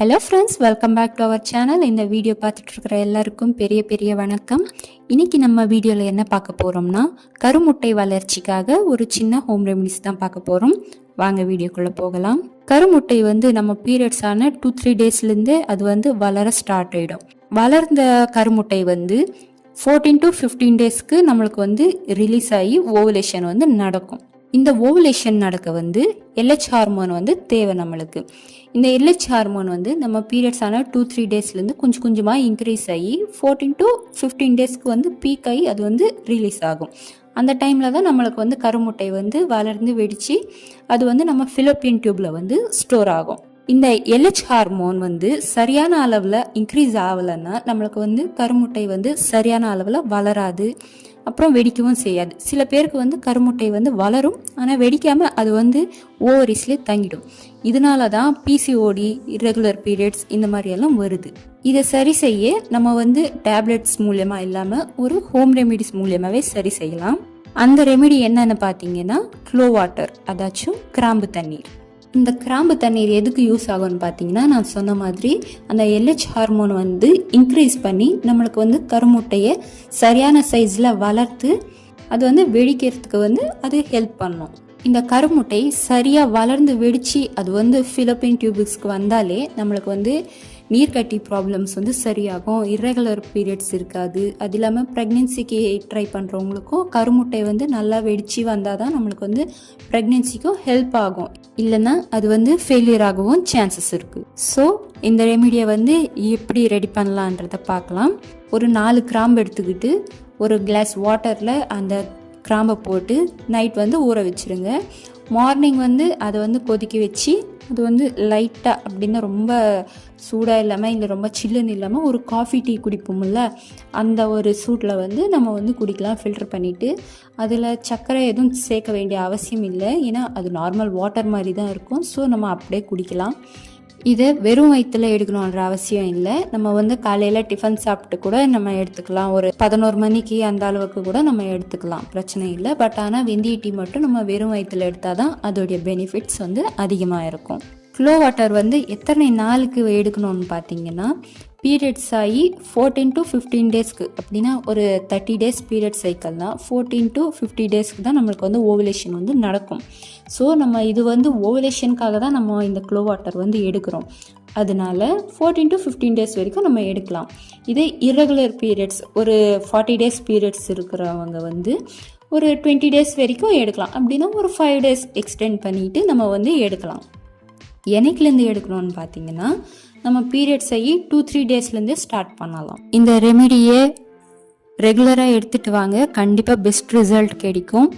Hello friends, welcome back to our channel. இந்த video பார்த்துட்டு இருக்கிற எல்லாருக்கும் பெரிய வணக்கம். இன்னைக்கு நம்ம வீடியோவில் என்ன பார்க்க போகிறோம்னா, கருமுட்டை வளர்ச்சிக்காக ஒரு சின்ன ஹோம் ரெமிடிஸ் தான் பார்க்க போகிறோம். வாங்க வீடியோக்குள்ளே போகலாம். கருமுட்டை நம்ம பீரியட்ஸ் ஆன 2-3 டேஸ்லேருந்து அது வளர ஸ்டார்ட் ஆகிடும். வளர்ந்த கருமுட்டை 14 to 15 டேஸ்க்கு நம்மளுக்கு ரிலீஸ் ஆகி ஓவலேஷன் நடக்கும். இந்த ஓவலேஷன் நடக்க LH ஹார்மோன் தேவை நம்மளுக்கு. இந்த LH ஹார்மோன் நம்ம பீரியட்ஸ் ஆன 2-3 டேஸ்லேருந்து கொஞ்சமாக இன்க்ரீஸ் ஆகி 14 to 15 டேஸ்க்கு பீக் ஆகி அது ரிலீஸ் ஆகும். அந்த டைமில் தான் நம்மளுக்கு கருமுட்டை வளர்ந்து வெடித்து அது நம்ம ஃபிலோப்பியன் டியூப்பில் ஸ்டோர் ஆகும். இந்த LH ஹார்மோன் சரியான அளவில் இன்க்ரீஸ் ஆகலைன்னா நம்மளுக்கு கருமுட்டை சரியான அளவில் வளராது, அப்புறம் வெடிக்கவும் செய்யாது. சில பேருக்கு கருமுட்டை வளரும், ஆனால் வெடிக்காமல் அது ஓவரிஸ்லேயே தங்கிடும். இதனால தான் PCOD, irregular பீரியட்ஸ் இந்த மாதிரியெல்லாம் வருது. இதை சரி செய்ய நம்ம டேப்லெட்ஸ் மூலியமாக இல்லாமல் ஒரு ஹோம் ரெமிடிஸ் மூலியமாகவே சரி செய்யலாம். அந்த ரெமிடி என்னன்னு பார்த்தீங்கன்னா க்ளோ வாட்டர், அதாச்சும் கிராம்பு தண்ணீர். இந்த கிராம்பு தண்ணீர் எதுக்கு யூஸ் ஆகும்னு பார்த்தீங்கன்னா, நான் சொன்ன மாதிரி அந்த LH ஹார்மோன் இன்க்ரீஸ் பண்ணி நம்மளுக்கு கருமுட்டையை சரியான சைஸில் வளர்த்து அது வெடிக்கிறதுக்கு அது ஹெல்ப் பண்ணும். இந்த கருமுட்டை சரியாக வளர்ந்து வெடித்து அது ஃபிலோப்பியன் டியூபிக்ஸ்க்கு வந்தாலே நம்மளுக்கு நீர்க்கட்டி ப்ராப்ளம்ஸ் சரியாகும். இர்ரெகுலர் பீரியட்ஸ் இருக்காது. அது இல்லாமல் ப்ரெக்னென்சிக்கு ட்ரை பண்ணுறவங்களுக்கும் கருமுட்டை நல்லா வெடித்து வந்தால் தான் நம்மளுக்கு ப்ரெக்னென்சிக்கும் ஹெல்ப் ஆகும். இல்லைன்னா அது ஃபெயிலியர் ஆகவும் சான்சஸ் இருக்குது. ஸோ இந்த ரெமிடியை எப்படி ரெடி பண்ணலான்றதை பார்க்கலாம். ஒரு 4 கிராம்பு எடுத்துக்கிட்டு ஒரு கிளாஸ் வாட்டரில் அந்த கிராம்பை போட்டு நைட் ஊற வச்சுருங்க. மார்னிங் அதை கொதிக்க வச்சு அது லைட்டாக அப்படின்னா ரொம்ப சூடாக இல்லாமல் இல்லை ரொம்ப சில்லுன்னு இல்லாமல் ஒரு காஃபி டீ குடிப்போம்ல, அந்த ஒரு சூட்டில் நம்ம குடிக்கலாம். ஃபில்டர் பண்ணிவிட்டு அதில் சர்க்கரை எதுவும் சேர்க்க வேண்டிய அவசியம் இல்லை, ஏன்னா அது நார்மல் வாட்டர் மாதிரி தான் இருக்கும். ஸோ நம்ம அப்படியே குடிக்கலாம். இதை வெறும் வயிற்றுல எடுக்கணுன்ற அவசியம் இல்லை. நம்ம காலையில் டிஃபன் சாப்பிட்டு கூட நம்ம எடுத்துக்கலாம். ஒரு 11 மணிக்கு அந்த அளவுக்கு கூட நம்ம எடுத்துக்கலாம், பிரச்சனை இல்லை. பட் ஆனால் வெந்தய டீ மட்டும் நம்ம வெறும் வயிற்றுல எடுத்தால் தான் அதோடைய பெனிஃபிட்ஸ் அதிகமாக இருக்கும். க்ளோ வாட்டர் எத்தனை நாளுக்கு எடுக்கணும்னு பார்த்தீங்கன்னா, பீரியட்ஸ் ஆகி 14 to 15 டேஸ்க்கு, அப்படின்னா ஒரு 30 டேஸ் பீரியட் சைக்கிள்னால் 14 to 50 டேஸ்க்கு தான் நம்மளுக்கு ஓவலேஷன் நடக்கும். ஸோ நம்ம இது ஓவலேஷனுக்காக தான் நம்ம இந்த க்ளோ வாட்டர் எடுக்கிறோம். அதனால 14 to 15 டேஸ் வரைக்கும் நம்ம எடுக்கலாம். இதே இர்ரெகுலர் பீரியட்ஸ் ஒரு 40 டேஸ் பீரியட்ஸ் இருக்கிறவங்க ஒரு 20 டேஸ் வரைக்கும் எடுக்கலாம். அப்படின்னா ஒரு 5 டேஸ் எக்ஸ்டெண்ட் பண்ணிவிட்டு நம்ம எடுக்கலாம். என்னைக்குலேருந்து எடுக்கணும்னு பார்த்தீங்கன்னா, நம்ம பீரியட்ஸ் ஆகி 2-3 டேஸ்லேருந்தே ஸ்டார்ட் பண்ணலாம். இந்த ரெமிடியை ரெகுலராக எடுத்துகிட்டு வாங்க, கண்டிப்பாக பெஸ்ட் ரிசல்ட் கிடைக்கும்.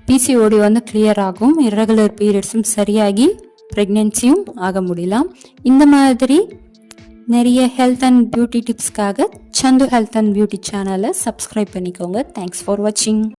PCOD கிளியர் ஆகும், இர்ரெகுலர் பீரியட்ஸும் சரியாகி ப்ரெக்னென்சியும் ஆக முடியலாம். இந்த மாதிரி நிறைய health and beauty டிப்ஸ்க்காக Sandhu health and beauty சேனலை சப்ஸ்கிரைப் பண்ணிக்கோங்க. தேங்க்ஸ் ஃபார் வாட்சிங்.